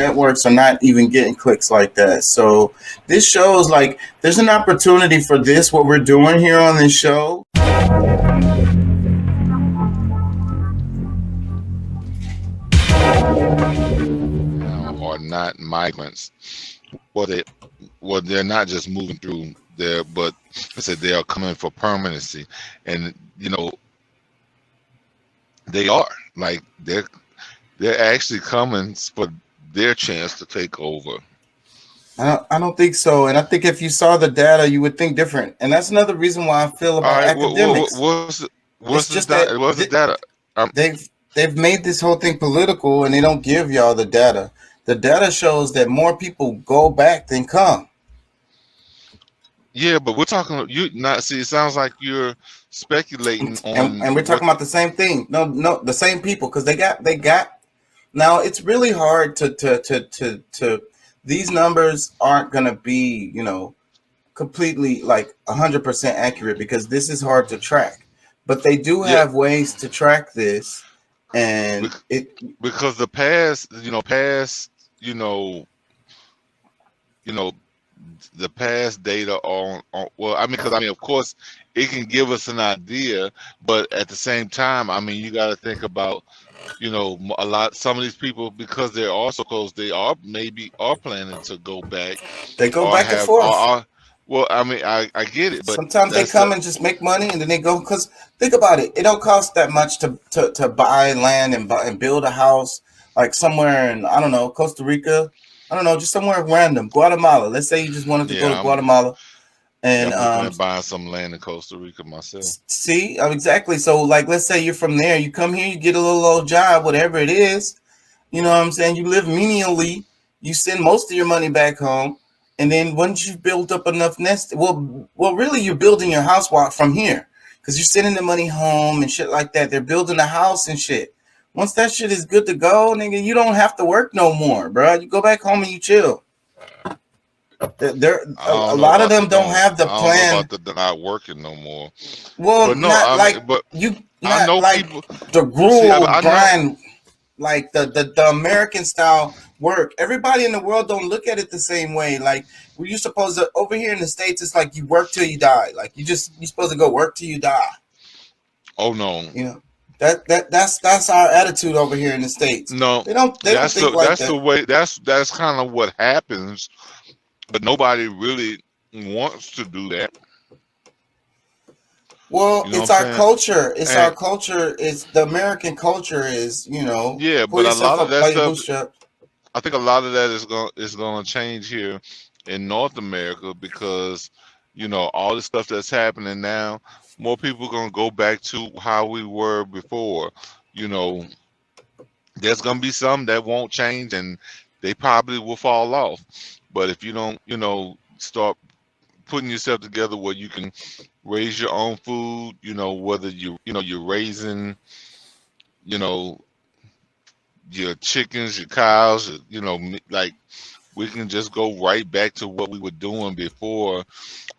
networks are not even getting clicks like that. So this shows like there's an opportunity for this, what we're doing here on this show. Are not migrants. Well, they're not just moving through there, but I said they are coming for permanency, and they are like they're actually coming for their chance to take over. I don't think so. And I think if you saw the data, you would think different. And that's another reason why I feel All about right, academics. what's It's the just that data? What's the data? they've made this whole thing political and they don't give y'all the data. The data shows that more people go back than come. Yeah, but we're talking. You not see. It sounds like you're speculating on And we're what. talking about the same thing. No, the same people because they got. Now it's really hard to. These numbers aren't gonna be completely like 100% accurate because this is hard to track. But they do Yeah, have ways to track this, and bec- it. because the past, you know, you know, the past data on well, I mean, because I mean, of course, it can give us an idea, but at the same time, I mean, you got to think about, a lot. Some of these people, because they're also close, they are maybe are planning to go back They go or back and have or forth. are. Well, I mean, I get it, but Sometimes they that's the come and just make money, and then they go. Because think about it, it don't cost that much to buy land and build a house like somewhere in I don't know Costa Rica. I don't know, just somewhere random, Guatemala. Let's say you just wanted to go to yeah. Guatemala, Yeah, and I'm looking at buying some land in Costa Rica myself. see exactly. So like, let's say you're from there, you come here, you get a little old job, whatever it is. You know what I'm saying? You live menially. You send most of your money back home, and then once you've built up enough nest, really, you're building your house from here because you're sending the money home and shit like that. They're building a house and shit. Once that shit is good to go, nigga, you don't have to work no more, bro. You go back home and you chill. There, I a don't know lot of about the them don't don't. have the I don't know plan. about the not working no more. Well, But no, not I like mean, but you, I not know like people. the See, gruel I know. grind like the American style work. Everybody in the world don't look at it the same way. Like were you supposed to over here in the States, it's like you work till you die. Like you're supposed to go work till you die. Oh no, You know that's our attitude over here in the States. no. They don't think like That's the that. way. That's kind of what happens. But nobody really wants to do that. Well, You know what I'm it's our saying? culture. It's And our culture. It's the American culture. Is yeah, pull but a yourself lot of up that by your stuff. bootstraps. I think a lot of that is going to change here in North America because all the stuff that's happening now, more people going to go back to how we were before. You know, there's going to be some that won't change and they probably will fall off. But if you don't, start putting yourself together where you can raise your own food, whether you're raising, you know, your chickens, your cows, like we can just go right back to what we were doing before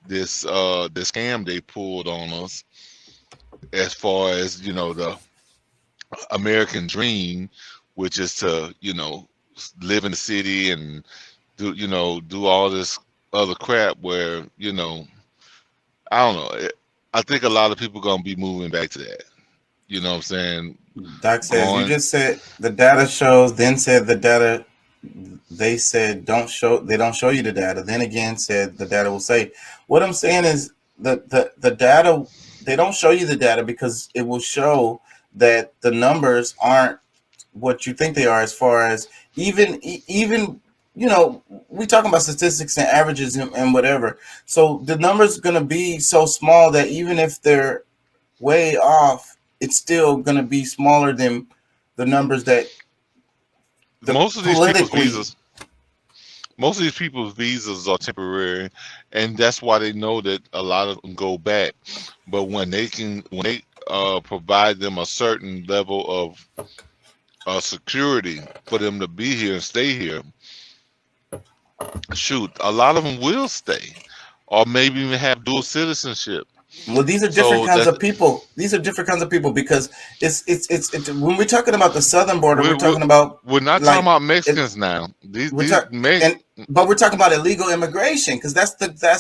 this scam they pulled on us as far as the American dream, which is to live in the city and do all this other crap where I don't know. I think a lot of people gonna be moving back to that. You know what I'm saying? Doc says you Going. just said the data shows, then said the data they said they don't show you the data. Then again said the data will say. What I'm saying is the data they don't show you the data because it will show that the numbers aren't what you think they are as far as even we talking about statistics and averages and whatever. So the numbers going to be so small that even if they're way off, it's still going to be smaller than the numbers that the Most of these people's politically. visas, most of these people's visas are temporary, and that's why they know that a lot of them go back. But when they provide them a certain level of security for them to be here and stay here, shoot, a lot of them will stay, or maybe even have dual citizenship. Well, these are different So kinds that's of people. These are different kinds of people because it's when we're talking about the southern border, we're we're, we're talking about we're not talking like about it, Mexicans now. These we're these talking Mex and but we're talking about illegal immigration because that's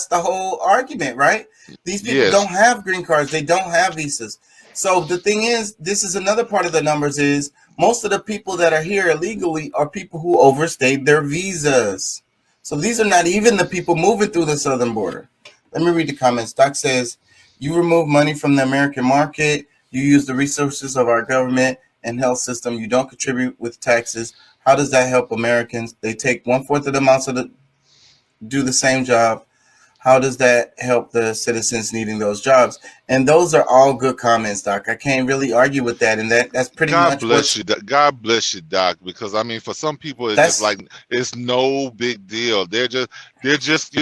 the whole argument, right? These people yes, don't have green cards, they don't have visas. So the thing is, this is another part of the numbers is most of the people that are here illegally are people who overstayed their visas. So these are not even the people moving through the southern border. Let me read the comments. Doc says, "You remove money from the American market. You use the resources of our government and health system. You don't contribute with taxes. How does that help Americans? They take one fourth of the amounts of the do the same job. How does that help the citizens needing those jobs?" And those are all good comments, Doc. I can't really argue with that. And that's pretty God much bless what's you. God bless you, Doc. Because I mean, for some people, it's just that's like it's no big deal. They're just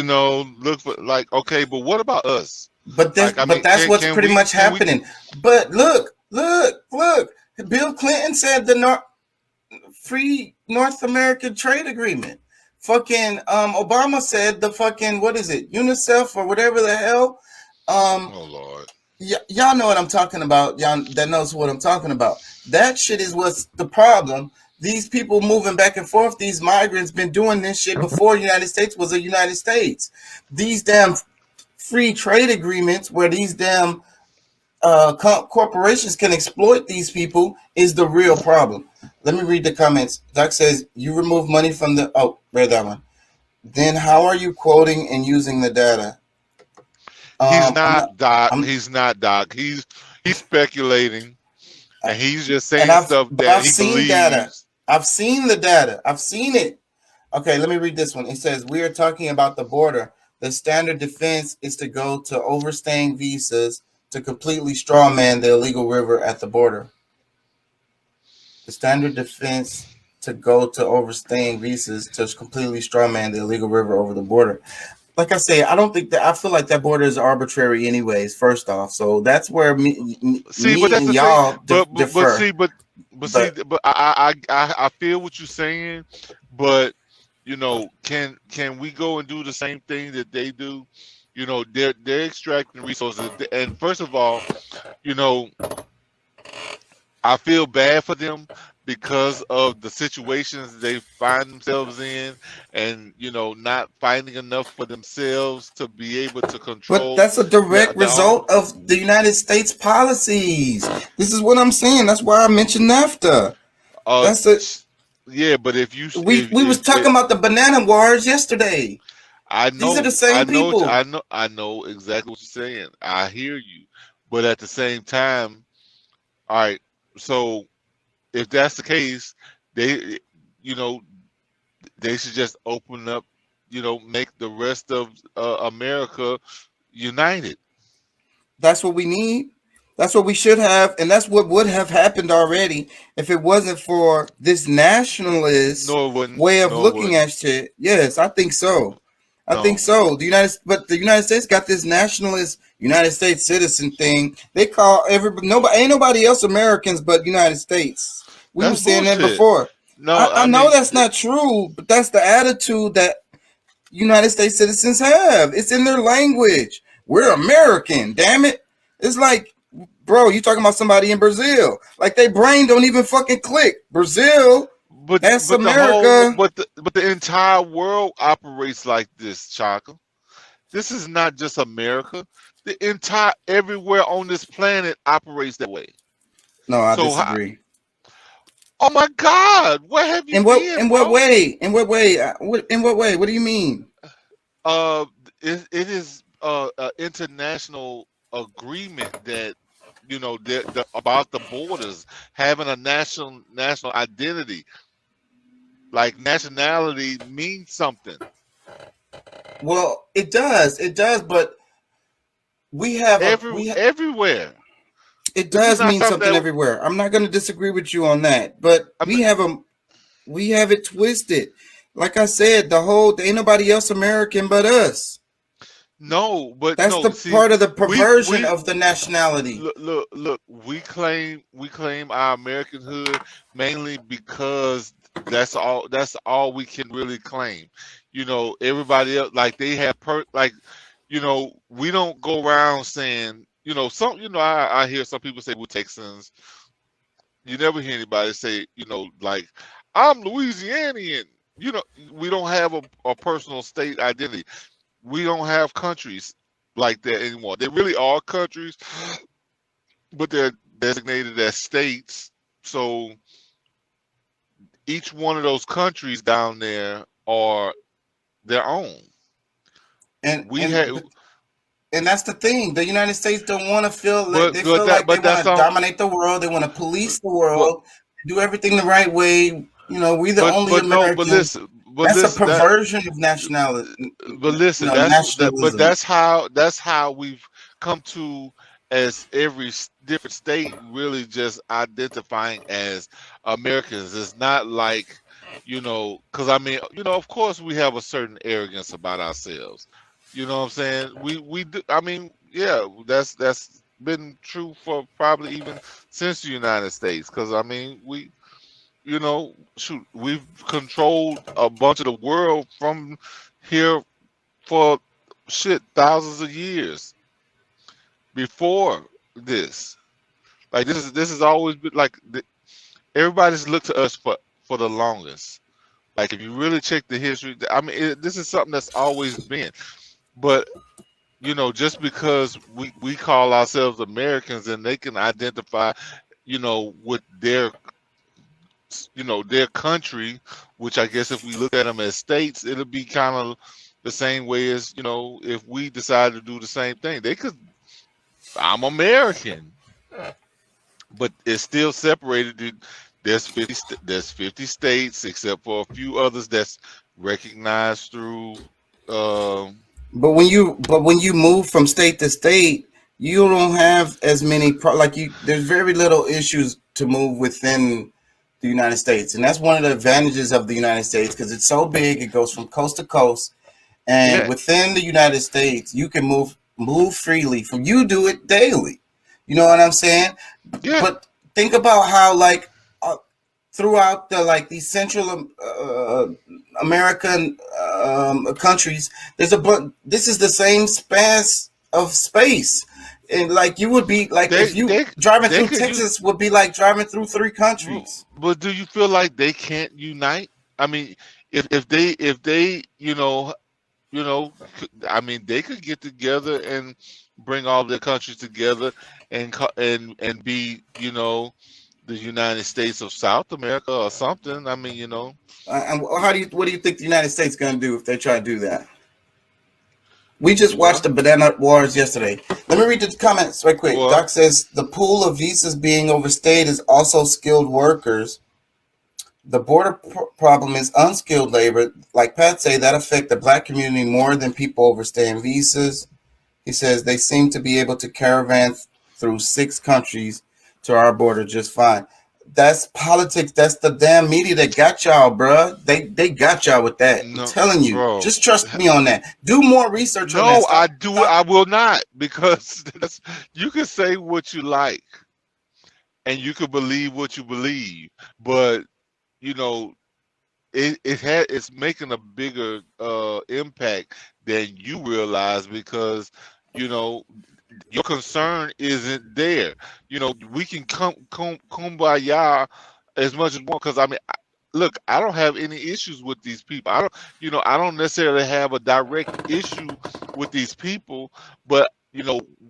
look for like okay, but what about us? Like I but mean, that's what's can pretty we much can we happening. But look. Bill Clinton said the free North American trade agreement. Fucking Obama said the fucking what is it, UNICEF or whatever the hell. Um, Oh Lord. y'all know what I'm talking about. Y'all that knows what I'm talking about. That shit is what's the problem. These people moving back and forth, these migrants been doing this shit before the United States was a United States. These damn free trade agreements where these damn corporations can exploit these people is the real problem. Let me read the comments. Doc says, "You remove money from the." Oh, read that one. Then how are you quoting and using the data? I'm not. I'm. He's not Doc. He's speculating and he's just And saying stuff that I've he seen data. believes. I've seen the data. I've seen it. Okay, let me read this one. It says we are talking about the border. The standard defense is to go to overstaying visas to completely strawman the illegal river at the border. The standard defense to go to overstaying visas to completely strawman the illegal river over the border. Like I say, I don't think that I feel like that border is arbitrary, anyways. First off, so that's where See, but me that's and the thing. y'all But differ. see, But but I feel what you're saying, but can we go and do the same thing that they do? They're extracting resources, and first of all, you know, I feel bad for them because of the situations they find themselves in, and not finding enough for themselves to be able to control that's a direct their own. result of the United States policies. This is what I'm saying. That's why I mentioned NAFTA. Uh, That's a yeah, but if you we was if talking about the banana wars yesterday. These are the same people. I know exactly what you're saying. I hear you, but at the same time, all right. So if that's the case, they, you know, they should just open up, make the rest of America united. That's what we need. That's what we should have, and that's what would have happened already if it wasn't for this nationalist No, it wouldn't. way of No, it looking wouldn't. at shit. Yes, I think so. I think No, so. The United States got this nationalist United States citizen thing. They call everybody nobody ain't nobody else Americans but United States. We were that's saying that bullshit. before. No, I I know mean, that's not true, but that's the attitude that United States citizens have. It's in their language. We're American, damn it. It's like, bro, you talking about somebody in Brazil. Like they brain don't even fucking click. Brazil, that's America. but the entire world operates like this, Chaka. This is not just America. The entire everywhere on this planet operates that way. No, I So, disagree. oh my God, where have you been, In what bro? way? In what way? In what way? What do you mean? Uh, it is an international agreement that about the borders having a national identity. Like nationality means something. Well, it does. It does, but Everywhere. it This is does not mean something something that everywhere. I'm not going to disagree with you on that, but I mean. we have it twisted. Like I said, there ain't nobody else American but us. No, but That's no. the See, part of the perversion we of the nationality. look. We claim our Americanhood mainly because that's all we can really claim. Everybody else like they have like. we don't go around saying, I hear some people say we're Texans. You never hear anybody say, like, I'm Louisianian. You know, we don't have a personal state identity. We don't have countries like that anymore. They really are countries, but they're designated as states. So each one of those countries down there are their own. and We and had, but and that's the thing. The United States don't want to feel like but they but feel that like they but want that's to all. dominate the world. They want to police the But world, do everything the right way. We the only but no, Americans. but That's a listen that perversion of nationality. but listen, but Nationalism. that's how we've come to, as every different state really just identifying as Americans. It's not like, because I mean, of course we have a certain arrogance about ourselves. You know what I'm saying? We do. I mean, yeah, that's been true for probably even since the United States. Because I mean, shoot, we've controlled a bunch of the world from here for shit thousands of years before this. Like this has always been like everybody's looked to us for the longest. Like if you really check the history, I mean, this is something that's always been. But just because we call ourselves Americans and they can identify, with their country, which I guess if we look at them as states, it'll be kind of the same way as, if we decide to do the same thing. They could, I'm American, but it's still separated. There's 50 states, except for a few others that's recognized through. Um, But when you move from state to state, you don't have as many like you. There's very little issues to move within the United States, and that's one of the advantages of the United States because it's so big. It goes from coast to coast, and yeah, within the United States, you can move freely. From you do it daily. You know what I'm saying? yeah. But think about how uh, throughout these Central American countries, there's a bunch. This is the same span of space, and like you would be like They if you they driving they through could use. Texas would be like driving through three countries. But do you feel like they can't unite? I mean, if they I mean, they could get together and bring all their countries together and be, the United States of South America or something. I mean, And what do you think the United States going to do if they try to do that? We just do watched what? the banana wars yesterday. Let me read the comments right quick. What? Doc says the pool of visas being overstayed is also skilled workers. The border problem is unskilled labor. Like Pat say, that affect the black community more than people overstaying visas. He says they seem to be able to caravan through 6 countries to our border just fine. That's politics. That's the damn media that got y'all, bruh. They got y'all with that. I'm No, telling you. bro. Just trust me on that. Do more research on that. No, Stop. Stop. I will not, because you can say what you like and you can believe what you believe, but you know it's making a bigger impact than you realize, because you know your concern isn't there. We can kumbaya as much as one, because I mean, look, I don't have any issues with these people. I don't necessarily have a direct issue with these people, but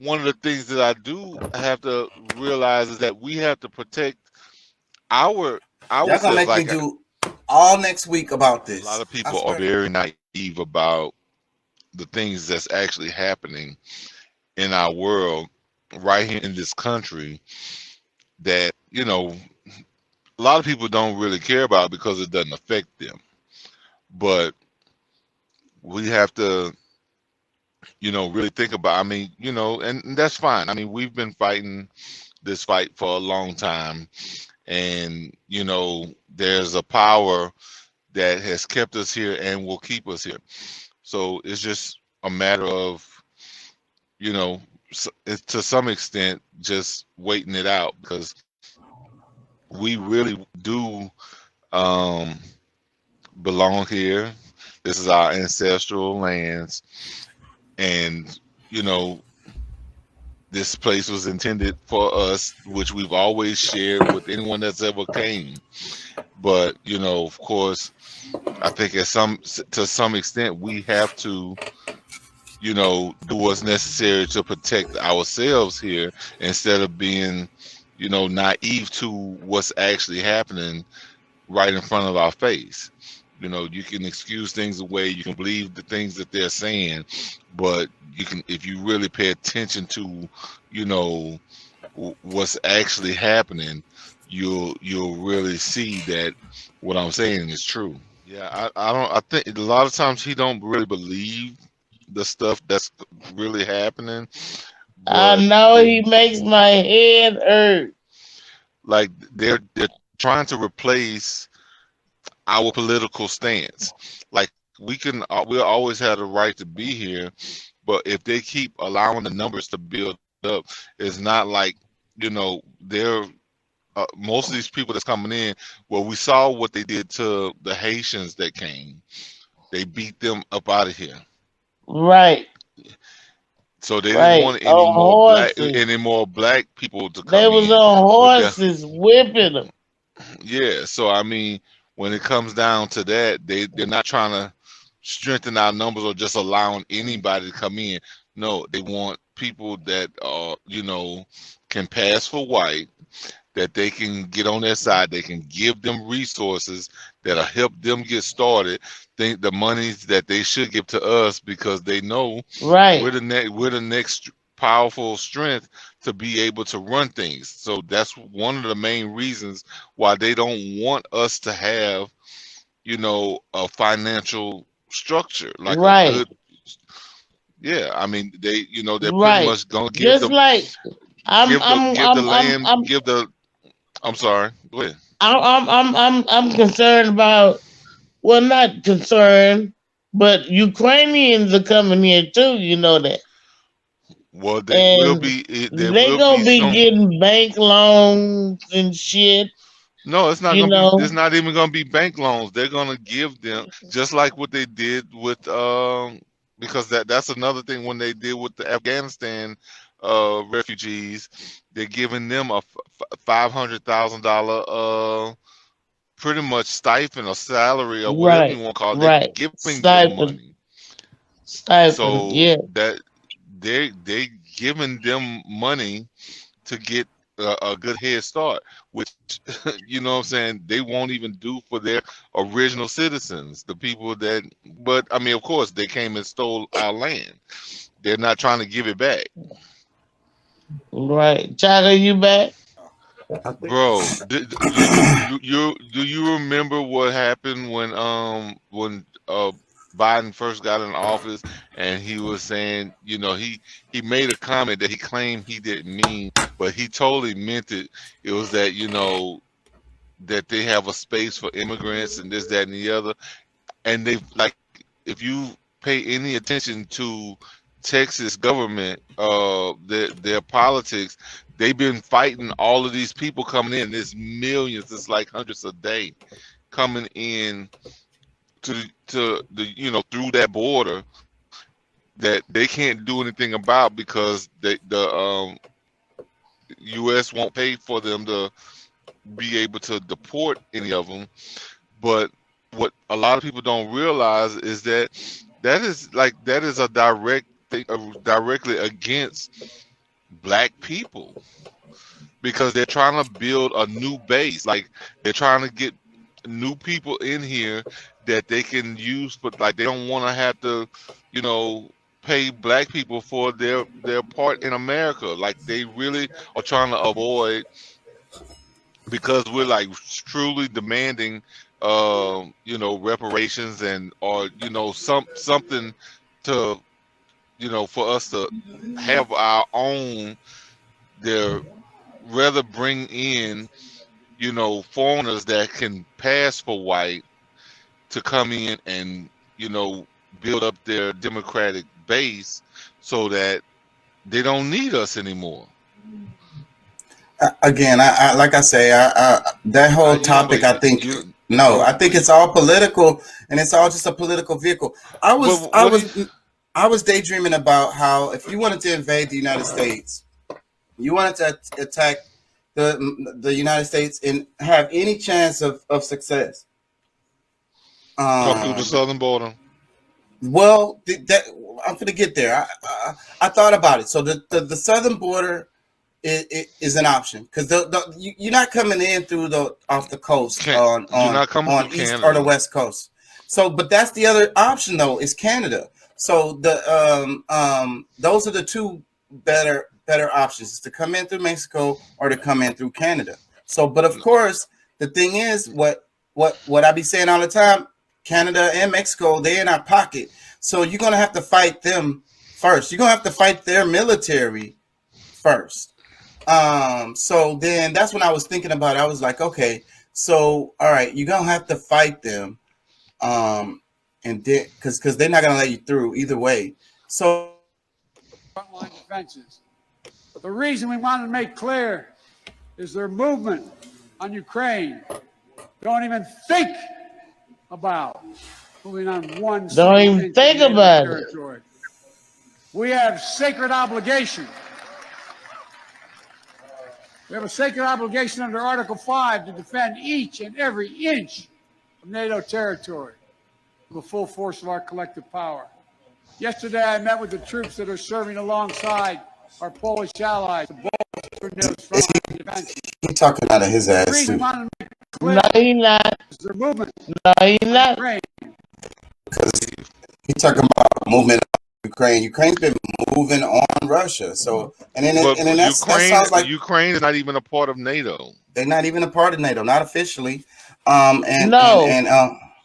one of the things that I do have to realize is that we have to protect our Y'all gonna ourselves. make me Like, do all next week about a lot this. of I people are swear. very naive about the things that's actually happening in our world, right here in this country, that a lot of people don't really care about because it doesn't affect them. But we have to really think about, I mean, and that's fine. I mean, we've been fighting this fight for a long time, and there's a power that has kept us here and will keep us here. So it's just a matter of, you know, to some extent, just waiting it out, because we really do um, belong here. This is our ancestral lands, and you know this place was intended for us, which we've always shared with anyone that's ever came. But of course, I think at some to some extent we have to do what's necessary to protect ourselves here instead of being naive to what's actually happening right in front of our face. You can excuse things away, you can believe the things that they're saying, but you can, if you really pay attention to, you know, what's actually happening, you'll really see that what I'm saying is true. Yeah, I don't. I think a lot of times he don't really believe the stuff that's really happening, I but know he makes my head hurt. like they're trying to replace our political stance. Like we always had a right to be here, but if they keep allowing the numbers to build up, it's not like they're most of these people that's coming in. Well, we saw what they did to the Haitians that came. They beat them up out of here. Right, So they didn't right. want On horses. any more black people to They come was in on with their horses whipping them. yeah. So I mean, when it comes down to that, they're not trying to strengthen our numbers or just allowing anybody to come in. No, they want people that can pass for white, that they can get on their side. They can give them resources that'll help them get started. Think the monies that they should give to us because they know Right, we're the next powerful strength to be able to run things. So that's one of the main reasons why they don't want us to have a financial structure like a right, good. Yeah, I mean they're pretty right. much gonna Just like give the land give the. I'm sorry. Go ahead. I'm concerned about, well, not concerned, but Ukrainians are coming here too. You know that, Well, they will and be. There they will be gonna be some. getting bank loans and shit. No, it's not You gonna be. know, It's not even gonna be bank loans. They're gonna give them just like what they did with because that's another thing when they did with the Afghanistan refugees. They're giving them a $500,000 pretty much stipend or salary or whatever you right, want to call it. They're right. giving them Stipend, money, stipend. so Yeah, that they giving them money to get a good head start, which you know what I'm saying they won't even do for their original citizens, the people that. But I mean, of course, they came and stole our land. They're not trying to give it back, right. Chaka, you back? I think bro. Do you remember what happened when Biden first got in office and he was saying, he made a comment that he claimed he didn't mean, but he totally meant it. It was that, that they have a space for immigrants and this, that, and the other. And they like, if you pay any attention to Texas government, their politics, they've been fighting all of these people coming in. There's millions, it's like hundreds a day coming in to the through that border that they can't do anything about because the U.S. won't pay for them to be able to deport any of them. But what a lot of people don't realize is that that is a direct thing, directly against black people because they're trying to build a new base. Like they're trying to get new people in here that they can use, but like they don't want to have to, you know, pay black people for their part in America. Like they really are trying to avoid because we're like truly demanding reparations and or something to for us to have our own. They're rather bring in foreigners that can pass for white to come in and build up their democratic base so that they don't need us anymore. again, I like I say, that whole You know, topic, but I think, you, no, but I think it's all political, and it's all just a political vehicle. I but was, I what do was, you? I was daydreaming about how if you wanted to invade the United States, you wanted to attack the United States and have any chance of success. Come through the Um, southern border. well, that I'm gonna get there. I thought about it. So the southern border is an option because you're not coming in through the off the coast Can't on you're not coming through east or the Canada. west coast. So, but that's the other option though is Canada. So those are the two better options is to come in through Mexico or to come in through Canada. So, but of course, the thing is what I be saying all the time, Canada and Mexico, they're in our pocket. So you're gonna have to fight them first. You're gonna have to fight their military first. So then that's when I was thinking about it. I was like, okay, so all right, you're gonna have to fight them. And because they're not gonna let you through either way. So frontline defenses. The reason we want to make clear is their movement on Ukraine. Don't even think about moving on one Don't single even inch think of NATO about it. territory. We have sacred obligation. We have a sacred obligation under Article 5 to defend each and every inch of NATO territory with the full force of our collective power. Yesterday, I met with the troops that are serving alongside our Polish allies to bolster NATO's frontline defense. he's talking out of his The ass reason we too, want to make No, clear he not. is their movement No, he on not. Ukraine. because he's talking about movement on Ukraine. Ukraine's been moving on Russia. So But and then that Ukraine sounds like Ukraine is not even a part of NATO. they're not even a part of NATO, not officially. No,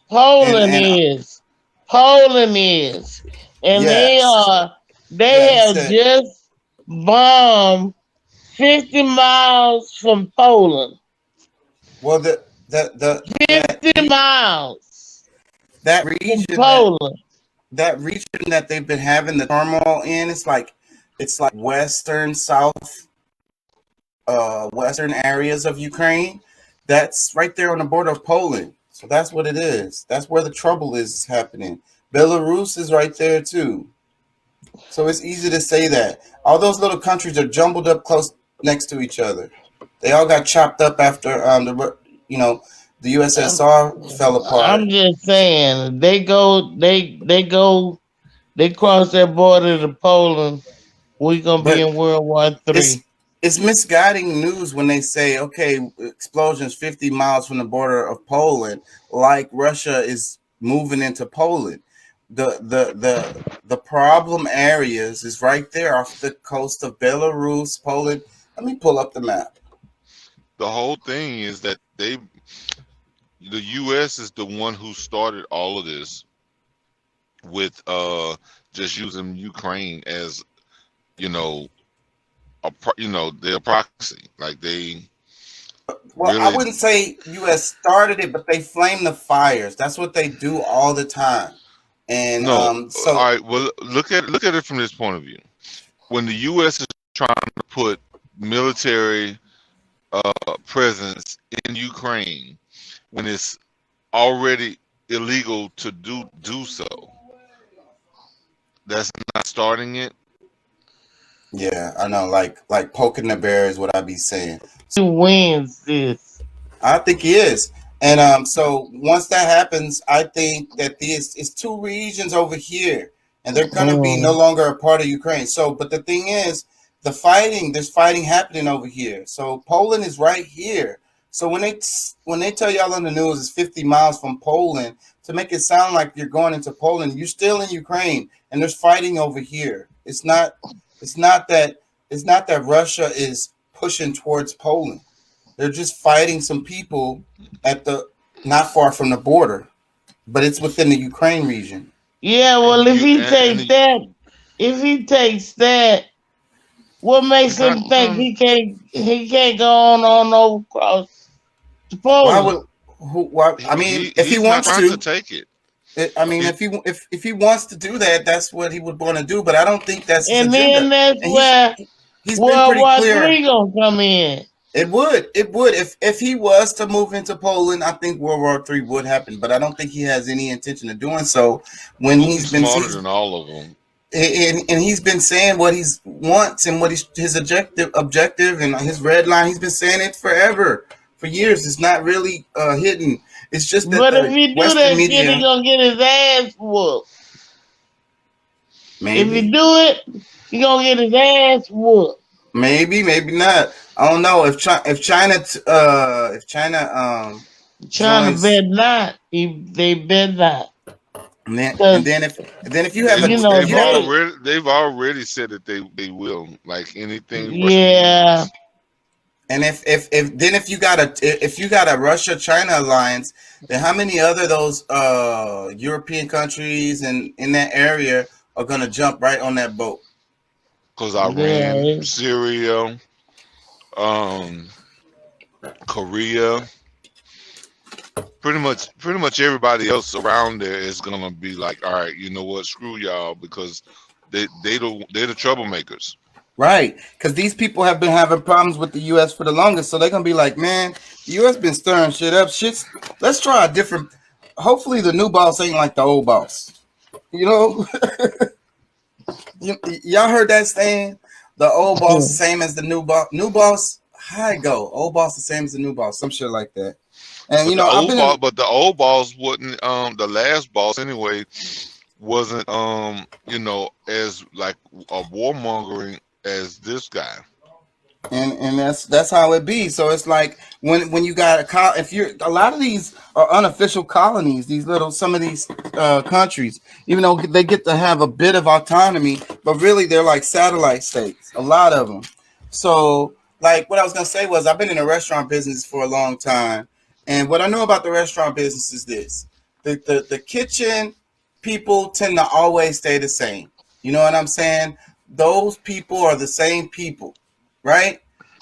Poland And is. Poland is. And yes, they yeah, he have said. just bombed 50 miles from Poland. Well, the 50 miles that from region Poland. that region that they've been having the turmoil in, it's like western areas of Ukraine. That's right there on the border of Poland. So that's what it is. That's where the trouble is happening. Belarus is right there too. So it's easy to say that. All those little countries are jumbled up close next to each other. They all got chopped up after the I'm, USSR fell I'm apart. just saying, they cross that border to Poland. We're gonna be But in World War it's Three. it's misguiding news when they say, okay, explosions 50 miles from the border of Poland, like Russia is moving into Poland. The problem areas is right there off the coast of Belarus, Poland. Let me pull up the map. The whole thing is that the US is the one who started all of this with just using Ukraine as, you know, their proxy. Like they Well, I really wouldn't say US started it, but they flame the fires. That's what they do all the time. And no. All so right, well look at it from this point of view. When the US is trying to put military presence in Ukraine when it's already illegal to do so. That's not starting it. yeah, I know, like poking the bear is what I be saying. Who wins this? I think he is. And so once that happens, I think that these it's two regions over here, and they're gonna be no Mm. longer a part of Ukraine. So, but the thing is, there's fighting happening over here. So Poland is right here. So when they tell y'all on the news it's 50 miles from Poland, to make it sound like you're going into Poland, you're still in Ukraine, and there's fighting over here. It's not that it's not that Russia is pushing towards Poland. They're just fighting some people at the not far from the border, but it's within the Ukraine region. Yeah, And well, you and if he takes that, what makes he's not him think trying. he can't go on over across to Why Poland? would who? Why? I mean, if he He's not wants trying to to, take it. I mean, He, if he wants to do that, that's what he would want to do. But I don't think that's his And then agenda. that's And where he's been World pretty War clear. Three gonna come in. It would if he was to move into Poland. I think World War III would happen, but I don't think he has any intention of doing so. When Putin's smarter than all of them. and he's been saying what he wants and what his objective and his red line. He's been saying it forever, for years. It's not really hidden. It's just that But if the he do Western that shit, he media, gonna get his ass whooped. If he maybe, do it, he gonna get his ass whooped. maybe not. I don't know if China China joins, bet not. They bet not. and then and Cause then if and then They you know if you have a they've already said that they will, like anything Russia yeah, needs. And if you got a Russia China alliance, then how many other those European countries and in that area are gonna jump right on that boat? Because Iran, yeah. Syria, um, Korea, pretty much everybody else around there is gonna be like, all right, you know what, screw y'all, because they're the troublemakers. Right, because these people have been having problems with the U.S. for the longest, so they're gonna be like, man, the U.S. been stirring shit up. Let's try a different. Hopefully, the new boss ain't like the old boss. You know, y'all heard that saying? The old boss the same as the new boss. New boss, how it go? Old boss the same as the new boss. Some shit like that. And I've been in. But the old boss wouldn't. The last boss anyway wasn't as like a warmongering as this guy. And that's how it be. So it's like when you got if you're a lot of these are unofficial colonies, these little some of these countries, even though they get to have a bit of autonomy, but really they're like satellite states, a lot of them. So like what I was gonna say was I've been in the restaurant business for a long time, and what I know about the restaurant business is this: the kitchen people tend to always stay the same. You know what I'm saying? Those people are the same people, right?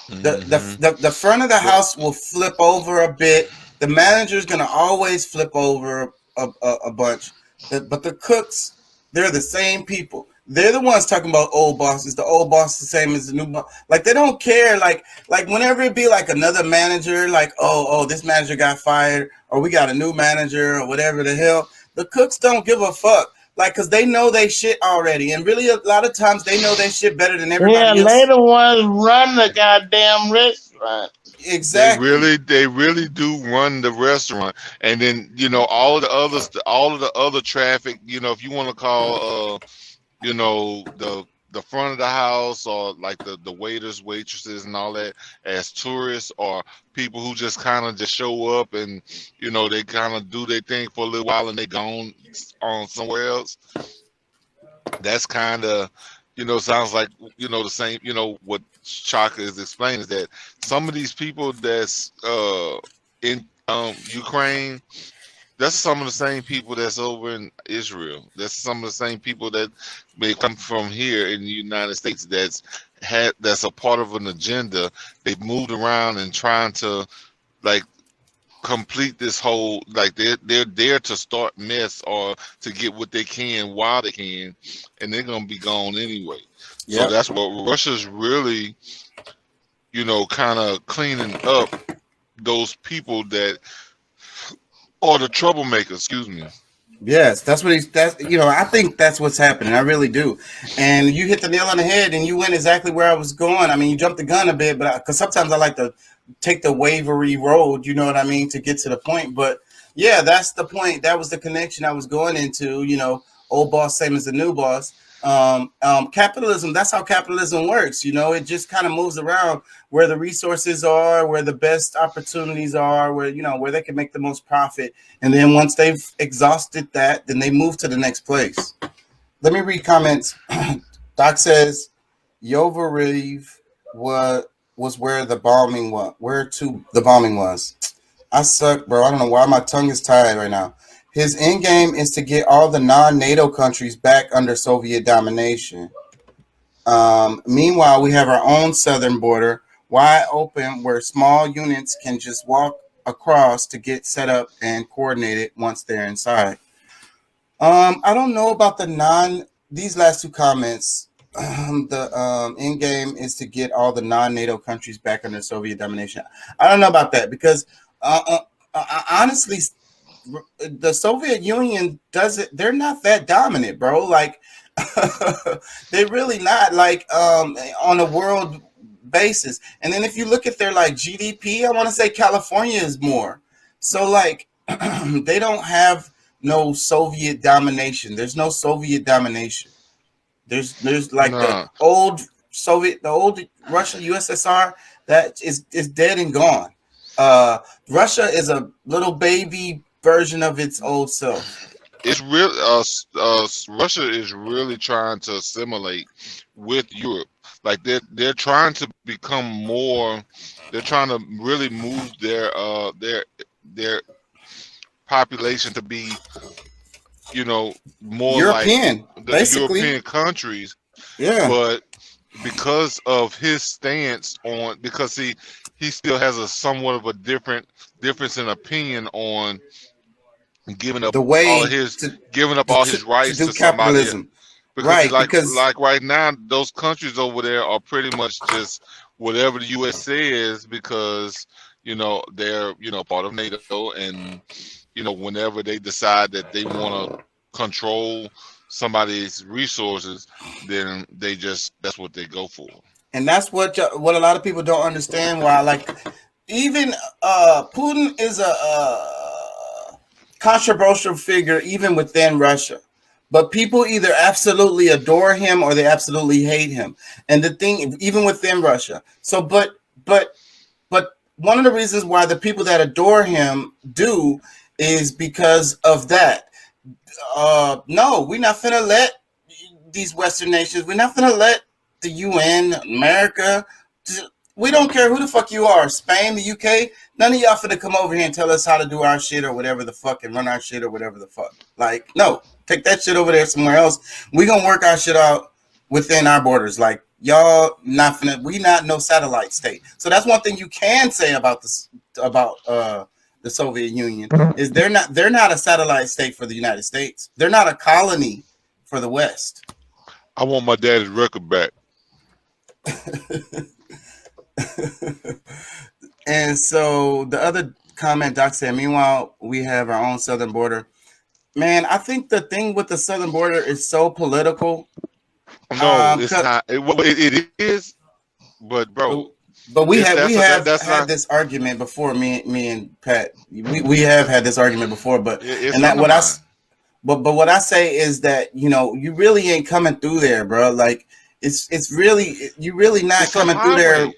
the, Hmm. the the the front of the But house will flip over a bit. The manager's gonna always flip over a bunch. But the cooks, they're the same people. They're the ones talking about old bosses. The old boss the same as the new boss. Like they don't care. Like whenever it be like another manager, like this manager got fired, or we got a new manager, or whatever the hell. The cooks don't give a fuck. Like, cause they know they shit already, and really a lot of times they know they shit better than Yeah, everybody else. later ones run the goddamn restaurant. Exactly. they really do run the restaurant, and then all of the other traffic. If you want to call the front of the house, or like the waiters, waitresses, and all that, as tourists, or people who just kind of just show up, and they kind of do their thing for a little while and they gone on somewhere else. That's kind of sounds like the same. What Chaka is explaining is that some of these people that's in Ukraine, that's some of the same people that's over in Israel. That's some of the same people that may come from here in the United States. That's a part of an agenda. They've moved around and trying to, like, complete this whole, like, they're there to start mess or to get what they can while they can, and they're gonna be gone anyway. So Yep. that's what Russia's really kind of cleaning up, those people that are the troublemakers. Excuse me. Yes, that's what he's. That's I think that's what's happening. I really do. And you hit the nail on the head, and you went exactly where I was going. I mean, you jumped the gun a bit, but because sometimes I like to take the wavery road. You know what I mean, to get to the point. But yeah, that's the point. That was the connection I was going into. Old boss same as the new boss. Capitalism. That's how capitalism works. It just kind of moves around where the resources are, where the best opportunities are, where they can make the most profit. And then once they've exhausted that, then they move to the next place. Let me read comments. Doc says Yovariv was where the bombing was. Where to the bombing was. I suck, bro. I don't know why my tongue is tired right now. His end game is to get all the non-NATO countries back under Soviet domination. Meanwhile, we have our own southern border wide open where small units can just walk across to get set up and coordinated once they're inside. I don't know about these last two comments. The end game is to get all the non-NATO countries back under Soviet domination. I don't know about that because honestly, the Soviet Union doesn't. They're not that dominant, bro. Like They're really not like on a world basis. And then if you look at their like GDP, I want to say California is more. So like they don't have no Soviet domination. There's no Soviet domination. There's like the Nah, old Soviet, the old Russia, USSR that is dead and gone. Uh, Russia is a little baby version of its old self. it's real. Russia is really trying to assimilate with Europe. Like they're trying to become more. They're trying to really move their population to be, more like European, the basically. European countries. Yeah. But because of his stance on, because he still has a somewhat of a difference in opinion on giving up The all of way his giving up all his to rights do to somebody. capitalism, Because right? Because like right now, those countries over there are pretty much just whatever the U.S. says, because they're part of NATO, and whenever they decide that they want to control somebody's resources, then that's what they go for. and that's what a lot of people don't understand. Why, like, even Putin is a controversial figure even within Russia. But people either absolutely adore him or they absolutely hate him. And the thing, even within Russia. So, but one of the reasons why the people that adore him do is because of that. No, we're not finna let these Western nations. We're not finna let the UN, America. We don't care who the fuck you are, Spain, the UK. None of y'all finna come over here and tell us how to do our shit or whatever the fuck and run our shit or whatever the fuck. Like, no, take that shit over there somewhere else. We gonna work our shit out within our borders. Like, y'all not finna. We not no satellite state. So that's one thing you can say about this about the Soviet Union is they're not a satellite state for the United States. They're not a colony for the West. I want my daddy's record back. And so the other comment Doc said, meanwhile, we have our own southern border. Man, I think the thing with the southern border is so political. No, it's 'Cause- not. It is, but bro, but we it's have that's had not. this argument before. Me and Pat, we have had this argument before. But It's and that what undermined. but what I say is that you really ain't coming through there, bro. Like it's really you really not It's a coming through there. highway.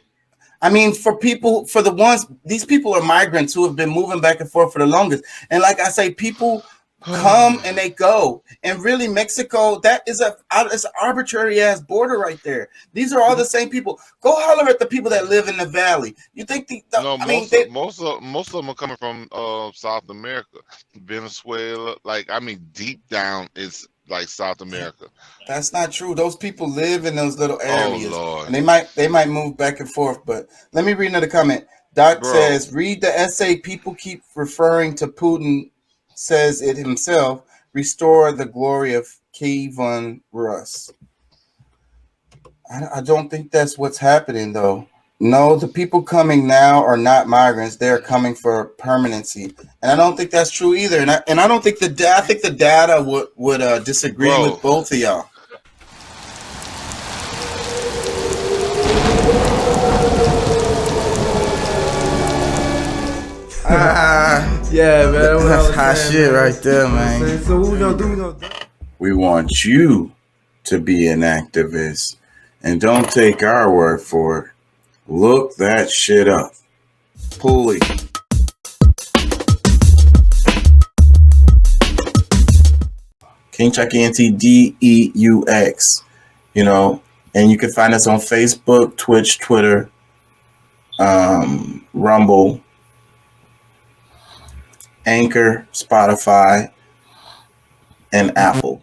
I mean, for the ones, these people are migrants who have been moving back and forth for the longest. And like I say, people come and they go. And really, Mexico, it's an arbitrary ass border right there. These are all the same people. Go holler at the people that live in the valley. You think No, I mean, they, most of them are coming from South America, Venezuela. Like, I mean, deep down, it's like South America. that's not true. Those people live in those little Oh areas, Lord, and they might move back and forth. But let me read another comment. Doc bro. says, read the essay. People keep referring to Putin. Says it himself. Restore the glory of Kievan Rus. I don't think that's what's happening, though. No, the people coming now are not migrants. They're coming for permanency, and I don't think that's true either. And I don't think I think the data would disagree Bro, with both of y'all. Yeah, man. That's hot shit right there, man. So what we gonna do? We gonna We want you to be an activist, and don't take our word for it. Look that shit up. Pulley. King Chuck ENTDEUX. And you can find us on Facebook, Twitch, Twitter, Rumble, Anchor, Spotify, and Apple.